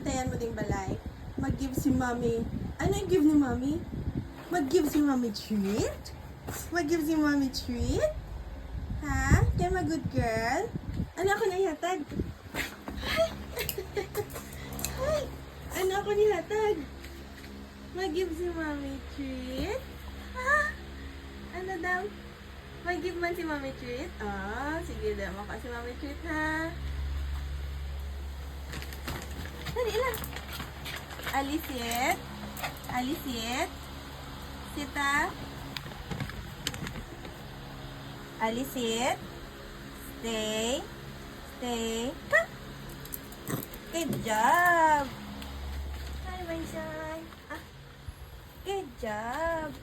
bantayan mo ding balay. Mag-give si Mommy. Ano yung give ni Mommy? Mag-give si Mommy treat? Mag-give si Mommy treat? Ha? Kaya good girl? Ano ako nahihatag? Ay! Ano ako nihatag? Mag-give si Mommy treat? Ha? Ano daw? Mag-give man si Mommy treat? Sige daw mo kasi Mommy treat ha. Dali lang. Alisit. Alisit. Sita. Alisit. Stay. Stay. Ha! Good job. Hi, my son. Good job.